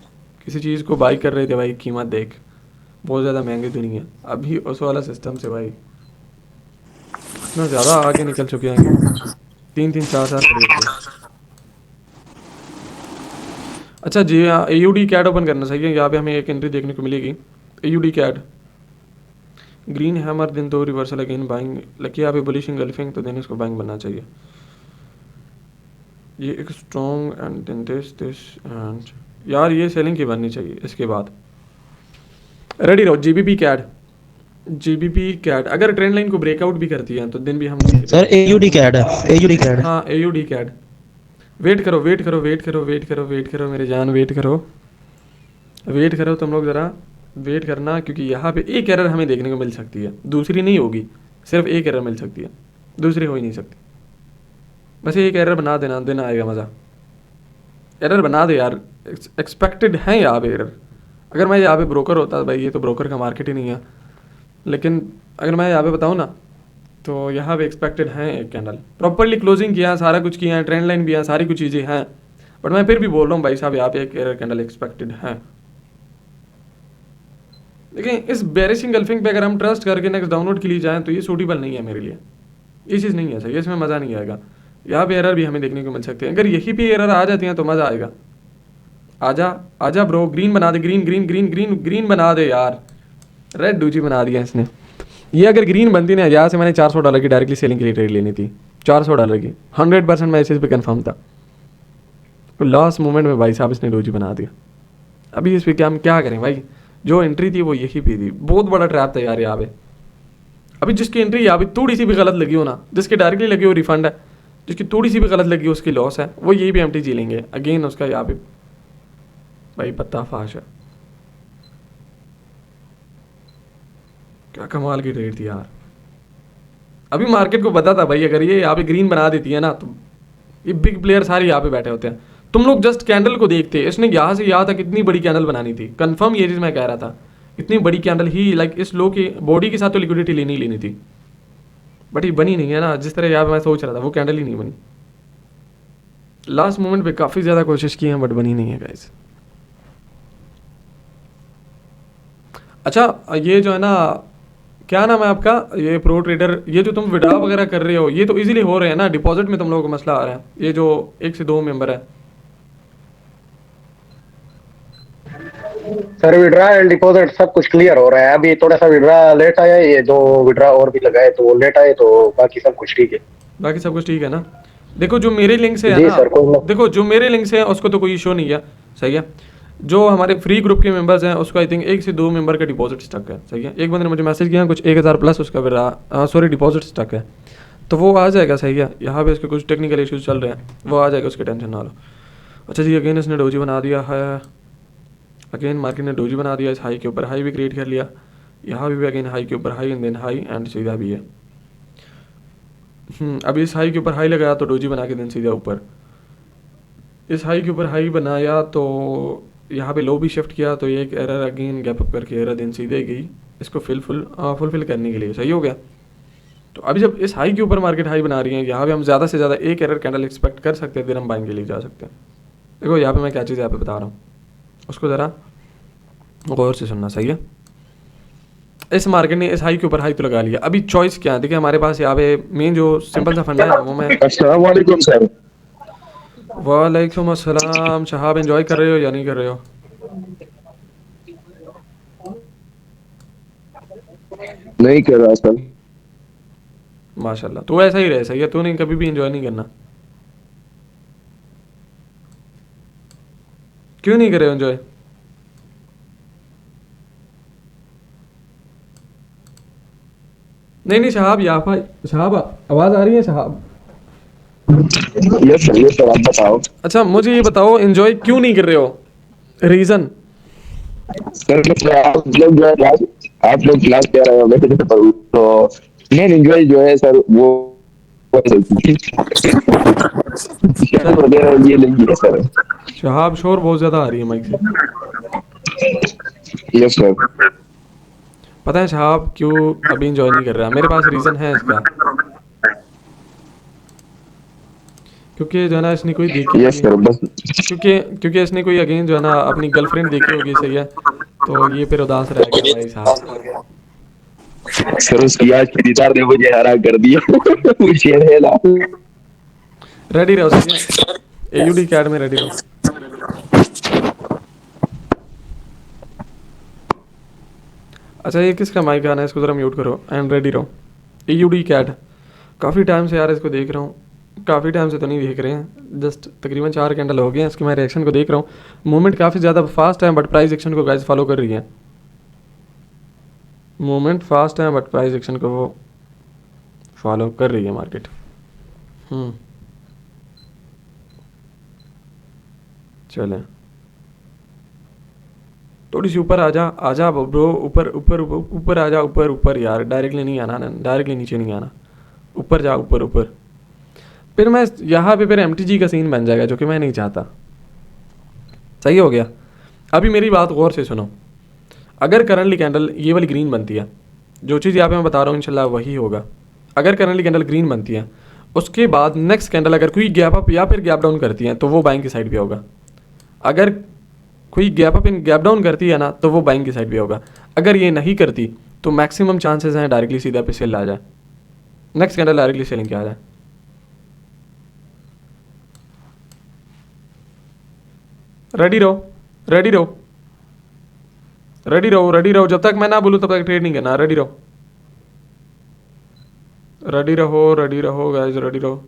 किसी चीज़ को बाई कर रहे थे भाई, कीमत देख, बहुत ज़्यादा महंगी तो नहीं है, अभी उस वाला सिस्टम से भाई इतना ज़्यादा आगे निकल चुके हैं कि 3-3 4-4 खरीद थे। अच्छा जी, ए यू डी कैड ओपन करना चाहिए, यहाँ पे हमें एक एंट्री देखने को मिलेगी, A U D CAD green hammer दिन 2 रिवर्सल अगेन बाइंग, लकी यहाँ पे बुलिश इंगल्फिंग, तो देन इसको बाइंग बनना चाहिए। ये एक strong and then this and यार ये सेलिंग की बननी चाहिए। इसके बाद रेडी रहो, जीबीपी कैड, जीबीपी कैड अगर ट्रेंड लाइन को ब्रेकआउट भी करती है तो दिन भी हम सर एयूडी कैड है, एयूडी कैड। हाँ ए यू डी कैड, वेट करो वेट करो वेट करो वेट करो वेट करो मेरे जान, वेट करो वेट करो तुम लोग ज़रा वेट करना, क्योंकि यहाँ पे एक एरर हमें देखने को मिल सकती है, दूसरी नहीं होगी, सिर्फ एक एरर मिल सकती है, दूसरी हो ही नहीं सकती। बस एक एरर बना देना, दिन आएगा मज़ा। एरर बना दे यार, एक्सपेक्टेड है यहाँ पे एरर। अगर मैं यहाँ पे ब्रोकर होता भाई, ये तो ब्रोकर का मार्केट ही नहीं है, लेकिन अगर मैं यहाँ पे बताऊँ ना तो यहाँ पे एक्सपेक्टेड है एक कैंडल, प्रॉपरली क्लोजिंग किया, सारा कुछ किया है, ट्रेंड लाइन भी है, सारी कुछ चीज़ें हैं, बट मैं फिर भी बोल रहा हूँ भाई साहब यहाँ पे एक एरर कैंडल एक्सपेक्टेड है। लेकिन इस बेरिश इंगल्फिंग पे अगर हम ट्रस्ट करके नेक्स्ट डाउनलोड के लिए जाएँ तो ये सूटेबल नहीं है मेरे लिए, ये चीज़ नहीं है सही, इसमें मज़ा नहीं आएगा। यहाँ पे एरर भी हमें देखने को मिल सकते हैं, अगर यही पे एरर आ जाती हैं तो मज़ा आएगा। आजा आजा ब्रो, ग्रीन बना दे, green green green green green बना दे यार, रेड डूजी बना दिया इसने। ये अगर ग्रीन बनती ना, यहाँ से मैंने $400 की डायरेक्टली सेलिंग के लिए ट्रेड लेनी थी, $400 की, 100% मैं इस चीज़ पे कंफर्म था। तो लास्ट मोमेंट में भाई साहब इसने डोजी बना दिया। अभी इस पर क्या हम क्या करें भाई, जो एंट्री थी वो यही पे थी, बहुत बड़ा ट्रैप था यार यहाँ पे। अभी जिसकी एंट्री यहाँ पे थोड़ी सी भी गलत लगी हो ना, जिसके डायरेक्टली लगी हो रिफंड है, जिसकी थोड़ी सी भी गलत लगी हो उसकी लॉस है, वो यही भी एम्प्टी जी लेंगे। अगेन उसका यहाँ पे भाई पत्ता फाश है। क्या कमाल की ट्रेड थी यार। अभी मार्केट को पता था भाई अगर ये यहाँ पे ग्रीन बना देती है ना तो ये बिग प्लेयर सारे यहाँ पे बैठे होते हैं। तुम लोग जस्ट कैंडल को देखते, इसने यहाँ से यहाँ तक इतनी बड़ी कैंडल बनानी थी, कंफर्म ये चीज़ मैं कह रहा था, इतनी बड़ी कैंडल ही लाइक इस लो की बॉडी के साथ तो लिक्विडिटी लेनी ही लेनी थी, बट ये बनी नहीं है ना जिस तरह यहाँ पे मैं सोच रहा था, वो कैंडल ही नहीं बनी। लास्ट मोमेंट पे काफ़ी ज़्यादा कोशिश की है बट बनी नहीं है गाइस। अच्छा ये जो है ना, क्या नाम है आपका, ये प्रो ट्रेडर, ये जो तुम विड्रॉ वगैरह कर रहे हो ये तो इजीली हो रहे हैं ना, डिपॉजिट में तुम लोगों को मसला आ रहा है, ये जो 1 से 2 मेंबर है। सर विड्रा एंड डिपॉजिट सब कुछ क्लियर हो रहा है, अभी थोड़ा सा विड्रा लेट आया, ये 2 विड्रा और भी लगाए तो वो लेट आए, तो बाकी सब कुछ ठीक है। बाकी सब कुछ ठीक है ना। देखो जो मेरे लिंक से है जी ना, सर, देखो जो मेरे लिंक से है उसको तो कोई इशू नहीं है, सही है। जो हमारे फ्री ग्रुप के मेंबर्स हैं उसको आई थिंक 1 से 2 मेंबर का डिपॉजिट स्टक है, सही है। एक बंदे ने मुझे मैसेज किया कुछ 1000 प्लस उसका डिपॉजिट स्टक है, तो वो आ जाएगा, सही है। यहाँ पे इसके कुछ टेक्निकल इश्यूज चल रहे हैं, वो आ जाएगा, उसकी टेंशन ना लो। अच्छा जी, अगेन इसने डोजी बना दिया है, अगेन मार्केट ने डोजी बना दिया, इस हाई के ऊपर हाई भी क्रिएट कर लिया, यहाँ भी अगेन हाई के ऊपर high and then high and सीधा भी है। अभी इस हाई के ऊपर हाई लगाया तो डोजी बना के देन सीधा ऊपर, इस हाई के ऊपर हाई बनाया तो यहाँ पे लो भी शिफ्ट किया, तो ये एक एरर अगेन गैप अप करके एरर देन सीधे गई इसको फुलफिल करने के लिए, सही हो गया। तो अभी जब इस हाई के ऊपर मार्केट हाई बना रही है, यहाँ पे हम ज़्यादा से ज़्यादा एक एरर कैंडल एक्सपेक्ट कर सकते हैं, फिर हम बाइंग के लिए जा सकते हैं। देखो यहाँ पे मैं क्या चीज़ यहाँ पे बता रहा हूँ, उसको ज़रा गौर से सुनना, सही है। इस मार्केट ने इस हाई के ऊपर हाई तो लगा लिया, अभी चॉइस क्या है, देखिए हमारे पास यहाँ पे मेन जो सिंपल सा फंडा है वो मैं अस्सलाम वालेकुम सर। वालेकुम अस्सलाम। शहाब, एंजॉय कर रहे हो या नहीं कर रहे हो? नहीं कर रहा सर। माशाल्लाह, तू ऐसा ही रहे, सही है। तू नहीं, कभी भी एंजॉय नहीं करना। क्यों नहीं करे एंजॉय? नहीं नहीं शहाब, यहाँ भाई शहाब, आवाज़ आ रही है शहाब? यस सर, आप बताओ। अच्छा मुझे ये बताओ, एंजॉय क्यों नहीं कर रहे हो? रीज़न? सर मतलब आप लोग क्लास कह रहे हो, मैं तो पढ़ूँ तो मेन एंजॉय जो है सर वो चैनल वगैरह ये नहीं है सर। शहाब, शोर बहुत ज़्यादा आ रही है माइक से। Yes sir. पता है शहाब क्यों अभी एंजॉय नहीं कर रहा? मेरे पास रीज़न है इसका। क्योंकि जो है ना, इसने कोई देखी यस होगी। सर बस। क्योंकि क्योंकि इसने कोई अगेन जो है ना अपनी गर्लफ्रेंड देखी होगी, सही है। तो ये फिर उदास रह गया भाई साहब। सर उसकी आज खरीदार ने मुझे हरा कर दिया। मुझे है ना। रेडी रहो, सही है। एयूडी कैड में रेडी रहो। अच्छा ये किसका माइक आना है? इसको ज़रा म्यूट करो एंड रेडी रहो। एयूडी कैड, काफ़ी टाइम से यार इसको देख रहा हूँ। काफ़ी टाइम से तो नहीं देख रहे हैं, जस्ट तकरीबन 4 कैंडल हो गए हैं इसके। मैं रिएक्शन को देख रहा हूँ। मूवमेंट काफ़ी ज़्यादा फास्ट है, बट प्राइस एक्शन को गाइस फॉलो कर रही है। मूवमेंट फास्ट है बट प्राइस एक्शन को वो फॉलो कर रही है मार्केट। चलें, थोड़ी सी ऊपर आ जा ब्रो। ऊपर ऊपर ऊपर आ जा, ऊपर ऊपर यार, डायरेक्टली नहीं आना, डायरेक्टली नीचे नहीं आना। ऊपर जा, ऊपर ऊपर। फिर मैं यहाँ पे फिर एमटीजी का सीन बन जाएगा, जो कि मैं नहीं चाहता। सही हो गया। अभी मेरी बात गौर से सुनो। अगर करंटली कैंडल ये वाली ग्रीन बनती है, जो चीज़ यहाँ पे मैं बता रहा हूँ इंशाल्लाह वही होगा। अगर करंटली कैंडल ग्रीन बनती है, उसके बाद नेक्स्ट कैंडल अगर कोई गैप अप या फिर गैप डाउन करती है, तो वो बाइंग की साइड पे होगा। अगर कोई gap up in gap down करती है ना, तो वो बाइंग की साइड पे होगा। अगर ये नहीं करती तो मैक्सिमम चांसेस हैं डायरेक्टली सीधा पे सेल आ जाए। नेक्स्ट कैंडल डायरेक्टली सेलिंग के आ जाए। रेडी रहो, रेडी रहो, रेडी रहो, रेडी रहो। जब तक मैं ना बोलूँ तब तक ट्रेड नहीं करना। रेडी रहो, रेडी रहो, रेडी रहो गाइस, रेडी रहो।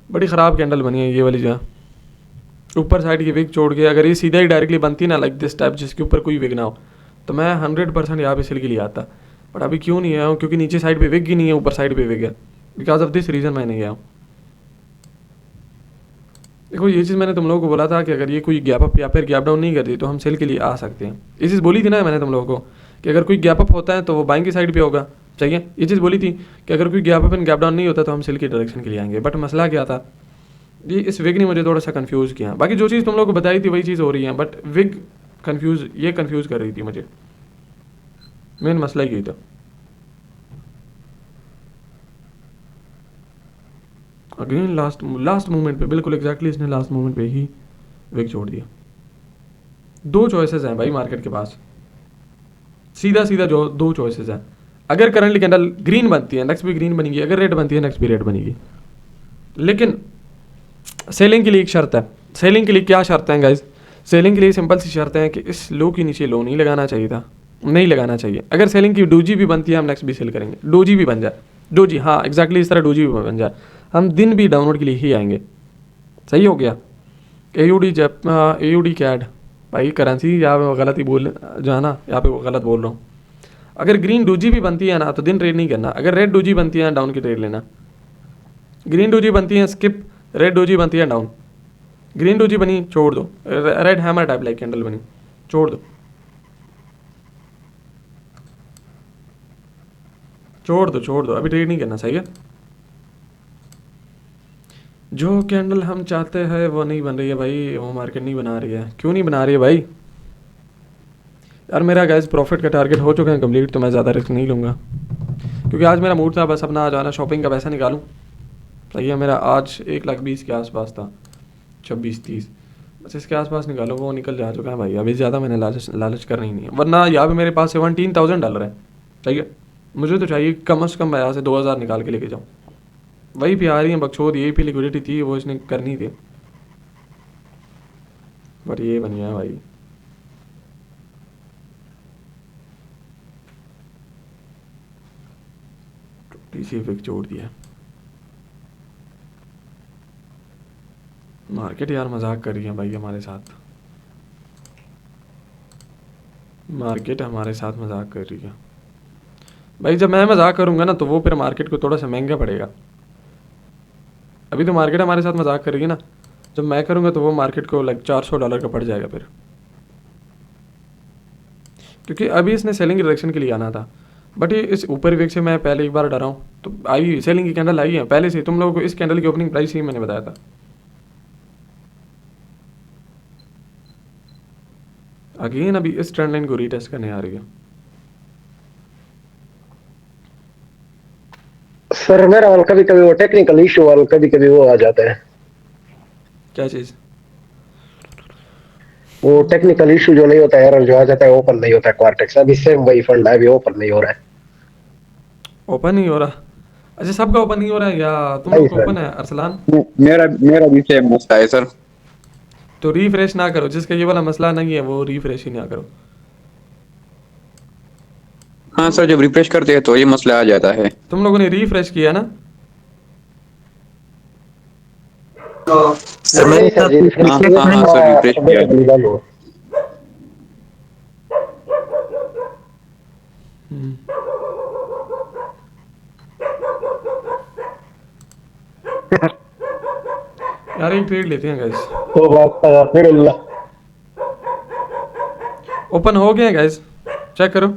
बड़ी ख़राब कैंडल बनी है ये वाली जो ऊपर साइड की विग छोड़ के। अगर ये सीधा ही डायरेक्टली बनती ना लाइक दिस टाइप, जिसके ऊपर कोई विग ना हो, तो मैं 100% यहाँ पे सेल के लिए आता। बट अभी क्यों नहीं आया हूँ? क्योंकि नीचे साइड पे विग ही नहीं है, ऊपर साइड पे विग है। बिकॉज ऑफ दिस रीज़न मैं नहीं आया हूँ। देखो ये चीज़ मैंने तुम लोगों को बोला था कि अगर ये कोई गैप अप या फिर गैप डाउन नहीं करती तो हम सेल के लिए आ सकते हैं। ये चीज़ बोली थी ना मैंने तुम लोगों को कि अगर कोई गैप अप होता है तो वो बाइंग की साइड पे होगा। चाहिए ये चीज़ बोली थी कि अगर कोई gap up and gap down नहीं होता तो हम सेल की डायरेक्शन के लिए आएंगे। बट मसला क्या था, ये इस विग ने मुझे थोड़ा सा कंफ्यूज किया। बाकी जो चीज़ तुम लोगों को बताई थी वही चीज़ हो रही है, बट विग कंफ्यूज कर रही थी मुझे। मेन मसला यही था। अगेन लास्ट मोमेंट पे, बिल्कुल एग्जैक्टली इसने लास्ट मोमेंट पे ही विग छोड़ दिया। दो चॉइसेस हैं भाई मार्केट के पास, सीधा सीधा जो दो चॉइसेस हैं। अगर करंटली कैंडल ग्रीन बनती है नेक्स्ट भी ग्रीन बनेगी, अगर रेड बनती है नेक्स्ट भी रेड बनेगी। लेकिन सेलिंग के लिए एक शर्त है। सेलिंग के लिए क्या शर्त है गाइज? सेलिंग के लिए सिंपल सी शर्त है कि इस लो के नीचे लो नहीं लगाना चाहिए था, नहीं लगाना चाहिए। अगर सेलिंग की डोजी भी बनती है हम नेक्स्ट भी सेल करेंगे। डोजी भी बन जाए, डोजी, हाँ एग्जैक्टली इस तरह डोजी भी बन जाए, हम दिन भी डाउनलोड के लिए ही आएंगे। सही हो गया। एयूडी कैड भाई करेंसी यहाँ पे गलत ही बोल जो है ना, यहाँ पे गलत बोल रहा हूँ। अगर ग्रीन डोजी भी बनती है ना तो दिन ट्रेड नहीं करना। अगर रेड डोजी बनती है डाउन की ट्रेड लेना। ग्रीन डोजी बनती है स्किप, रेड डोजी बनती है डाउन। ग्रीन डोजी बनी छोड़ दो, red hammer type like candle बनी छोड़ दो, छोड़ दो, अभी ट्रेड नहीं करना। सही है। जो कैंडल हम चाहते हैं वो नहीं बन रही है भाई, वो मार्केट नहीं बना रही है। क्यों नहीं बना रही है भाई? यार मेरा गैस प्रॉफिट का टारगेट हो चुका है कंप्लीट, तो मैं ज़्यादा रिस्क नहीं लूँगा। क्योंकि आज मेरा मूड था बस अपना आ जाना शॉपिंग का पैसा निकालूँ। सही है। मेरा आज 1,20,000 के आसपास था, 26-30 बस इसके आसपास निकालो, वो निकल जा चुका है भाई। अभी ज़्यादा मैंने लालच करनी नहीं है, वरना यहाँ पे मेरे पास $17,000 है। सही है। मुझे तो चाहिए कम से कम मैं यहाँ से 2,000 निकाल के लेके जाऊँ। वही पे आ रही है बकचोद, यही पे लिक्विडिटी थी वो इसने करनी थी। बट ये बन गया भाई। टीसी फिक छोड़ दिया। मार्केट यार मजाक कर रही है भाई हमारे साथ। मार्केट हमारे साथ मजाक कर रही है भाई। जब मैं मजाक करूंगा ना तो वो फिर मार्केट को थोड़ा सा महंगा पड़ेगा। अभी तो मार्केट हमारे साथ मजाक कर रही है ना, जब मैं करूंगा तो वो मार्केट को लाइक $400 का पड़ जाएगा फिर। क्योंकि अभी इसने सेलिंग रिडक्शन के लिए आना था, बट ये इस ऊपर वेग से मैं पहले एक बार डरा हूँ तो आई सेलिंग की कैंडल आई है पहले से। तुम लोगों को इस कैंडल की ओपनिंग प्राइस ही मैंने बताया था। अगेन अभी इस ट्रेंड लाइन को रीटेस्ट करने आ रही है। सर मेरा वाला कभी कभी वो टेक्निकल इशू वाला कभी कभी वो आ जाता है। क्या चीज़? वो टेक्निकल इशू जो नहीं होता है, एरर जो आ जाता है, ओपन नहीं होता है क्वार्टेक्स। अभी सेम वही फंड है, अभी ओपन नहीं हो रहा है। ओपन नहीं हो रहा? अच्छा, सबका ओपन नहीं हो रहा है या तुम नहीं लोग का सर। ओपन है अरसलान? मेरा मेरा भी सेम मसला है सर। तो रिफ्रेश ना करो, जिसका ये वाला मसला नहीं है वो रिफ्रेश ही ना करो। हाँ सर, जब रिफ्रेश करते हैं तो ये मसला आ जाता है। तुम लोगों ने रिफ्रेश किया ना? सर नहीं मेरे सर जी, रिफ्रेश हाँ किया हाँ हाँ सर, रिफ्रेश किया है। ऑटोमेटिकली बंद हो। यार एक ट्रेड लेते हैं गाइस। तो बात फिर ओपन हो गए हैं गाइस, चेक करो।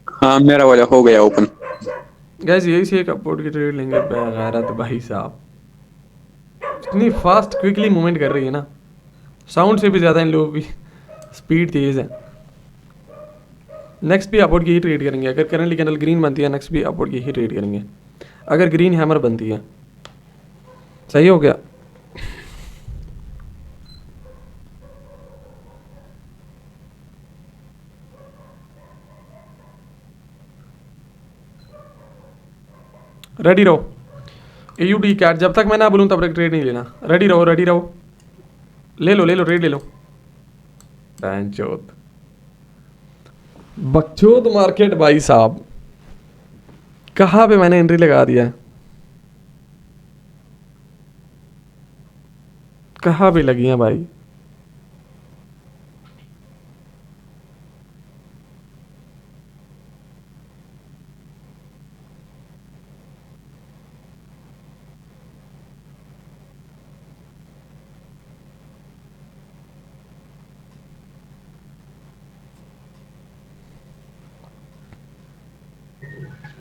हाँ मेरा वाला हो गया ओपन। गाइस यही से एक अपवर्ड की ट्रेड लेंगे। गैरत भाई साहब इतनी फास्ट क्विकली मूवमेंट कर रही है ना, साउंड से भी ज़्यादा इन लोगों की स्पीड तेज़ है। नेक्स्ट भी अपवर्ड की ही ट्रेड करेंगे। अगर करंटली कैंडल ग्रीन बनती है नेक्स्ट भी अपवर्ड की ही ट्रेड करेंगे। अगर ग्रीन हैमर बनती है, सही हो गया। रेडी रहो। AUD कैट, जब तक मैं ना बोलूँ तब तक ट्रेड नहीं लेना। रेडी रहो, रेडी रहो। ले लो ले लो, ट्रेड ले लो। बैंचोद बकचोद मार्केट भाई साहब, कहाँ पे मैंने एंट्री लगा दिया है, कहाँ पे लगी है भाई।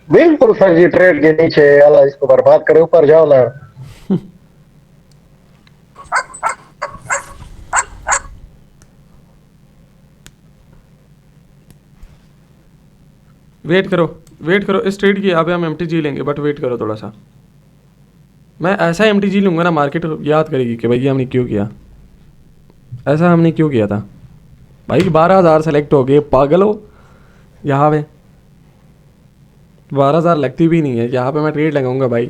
बिल्कुल सर जी, ट्रेड के नीचे अल्लाह इसको बर्बाद करे, ऊपर जाओ ना। वेट करो, वेट करो। इस ट्रेड की यहाँ पे हम MTG लेंगे, बट वेट करो थोड़ा सा। मैं ऐसा MTG लूँगा ना, मार्केट याद करेगी कि भैया हमने क्यों किया, ऐसा हमने क्यों किया था। भाई 12,000 सेलेक्ट हो गए, पागल हो। यहाँ पे 12,000 लगती भी नहीं है, यहाँ पे मैं ट्रेड लगाऊंगा भाई।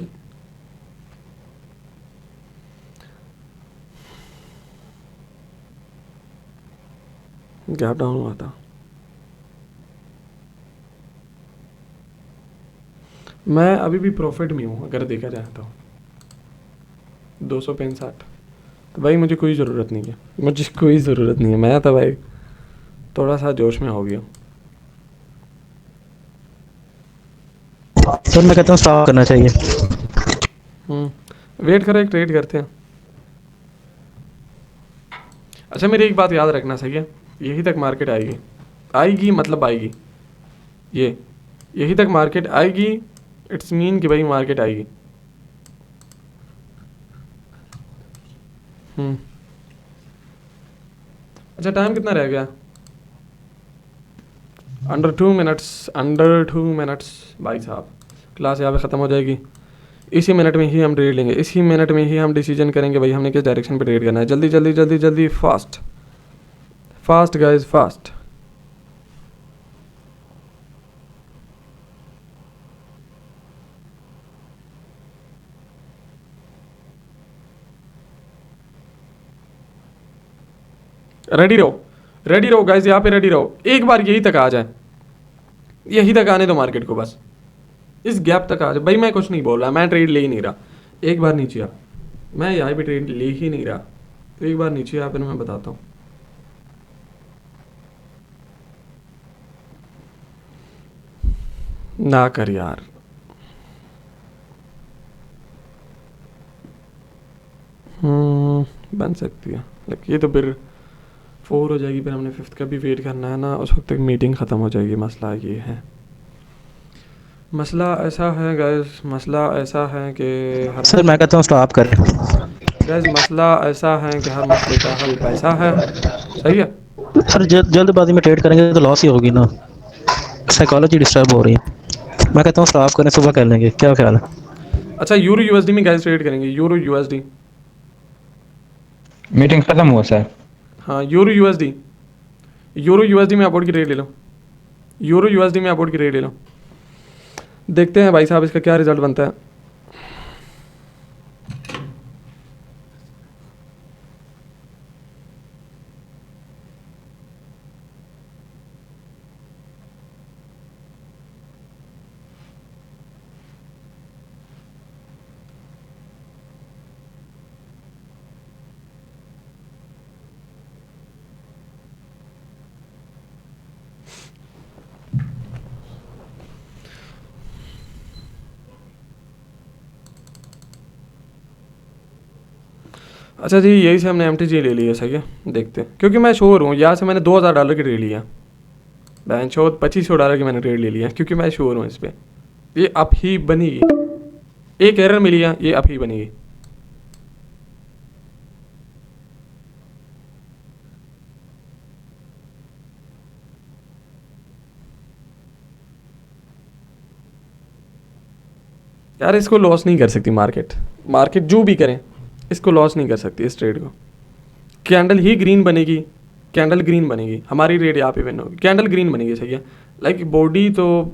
गैप डाउन हुआ था। मैं अभी भी प्रॉफिट में हूँ अगर देखा जाए तो 265। तो भाई मुझे कोई ज़रूरत नहीं है, मुझे कोई ज़रूरत नहीं है। मैं तो भाई थोड़ा सा जोश में हो गया। सर मैं कहता हूँ स्टॉप करना चाहिए। वेट करो, एक ट्रेड करते हैं। अच्छा मेरी एक बात याद रखना, सही है, यही तक मार्केट आएगी, आएगी मतलब आएगी। ये यही तक मार्केट आएगी, इट्स मीन कि भाई मार्केट आएगी। अच्छा टाइम कितना रह गया? अंडर 2 मिनट्स, अंडर 2 मिनट्स भाई साहब। क्लास यहाँ पे ख़त्म हो जाएगी। इसी मिनट में ही हम ट्रेड लेंगे, इसी मिनट में ही हम डिसीजन करेंगे भाई हमने किस डायरेक्शन पे ट्रेड करना है। जल्दी जल्दी जल्दी जल्दी, fast fast guys, fast. Ready रहो गाइस, यहाँ पे रेडी रहो। एक बार यही तक आ जाए, यही तक आने दो मार्केट को, बस इस गैप तक आ जाए। भाई मैं कुछ नहीं बोल रहा, मैं ट्रेड ले ही नहीं रहा। एक बार नीचे आ, मैं यहाँ पे ट्रेड ले ही नहीं रहा। तो एक बार नीचे आ, फिर मैं बताता हूँ। ना कर यार, बन सकती है, लेकिन ये तो फिर 4 हो जाएगी, फिर हमने 5th का भी वेट करना है ना, उस वक्त तक मीटिंग ख़त्म हो जाएगी। मसला ये है, मसला ऐसा है गाइस, मसला ऐसा है कि हर सर मैं कहता हूँ स्टॉप करें। गाइस मसला ऐसा है कि हर मसले का हल पैसा है। सही है। सर जल्दबाजी में ट्रेड करेंगे तो लॉस ही होगी ना, साइकोलॉजी डिस्टर्ब हो रही है। मैं कहता हूँ स्टॉप करें, सुबह कर लेंगे, क्या ख्याल है? अच्छा यूरो यूएसडी में गाइस ट्रेड करेंगे, यूरो यूएसडी। मीटिंग खत्म हुआ सर। हाँ यूरो यूएसडी में अपोर्ट की रेट ले लो, यूरो यूएसडी में अपोर्ट की रेट ले लो। देखते हैं भाई साहब इसका क्या रिजल्ट बनता है। अच्छा जी, यही से हमने MTG ले लिया। सही है, देखते हैं, क्योंकि मैं श्योर हूँ यहाँ से मैंने $2000 की ट्रेड लिया, बैंक शोध $2500 की मैंने ट्रेड ले लिया, क्योंकि मैं श्योर हूँ इस पर ये अप ही बनेगी। एक एरर मिली है, ये अप ही बनेगी। यार इसको लॉस नहीं कर सकती मार्केट जो भी करें, इसको लॉस नहीं कर सकती इस ट्रेड को। कैंडल ही ग्रीन बनेगी, कैंडल ग्रीन बनेगी, हमारी रेट यहाँ पे विन होगी, कैंडल ग्रीन बनेगी। सही है, लाइक बॉडी तो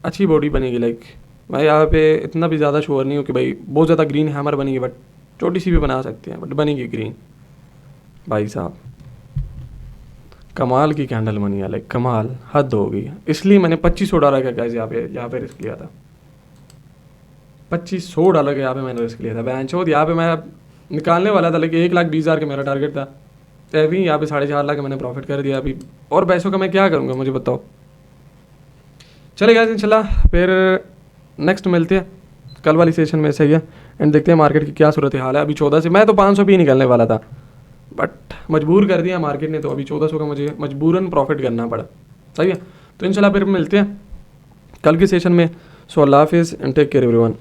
अच्छी बॉडी बनेगी। लाइक मैं यहाँ पे इतना भी ज़्यादा श्योर नहीं हूँ कि भाई बहुत ज़्यादा ग्रीन हैमर बनेगी, बट छोटी सी भी बना सकते हैं, बट बनेगी ग्रीन। भाई साहब कमाल की कैंडल बनी है, लाइक कमाल, हद हो गई। इसलिए मैंने $2500 का गैस यहाँ पे रिस्क लिया था। $2500 का यहाँ पे मैंने रिस्क लिया था। बैंचोद यहाँ पे मैं निकालने वाला था, लेकिन 1,20,000 का मेरा टारगेट था, तो अभी यहाँ पे 4.5 लाख का मैंने प्रॉफिट कर दिया। अभी और पैसों का मैं क्या करूँगा, मुझे बताओ। चलेगा इंशाल्लाह, फिर नेक्स्ट मिलते हैं कल वाली सेशन में। सही है, एंड देखते हैं मार्केट की क्या सूरत हाल है। अभी 14 से मैं तो 500 भी निकलने वाला था, बट मजबूर कर दिया मार्केट ने, तो अभी 1400 का मुझे मजबूरन प्रॉफिट करना पड़ा। सही है, तो इंशाल्लाह फिर मिलते हैं कल की सेशन में। सो अल्लाह हाफिज़ एंड टेक केयर एवरीवन।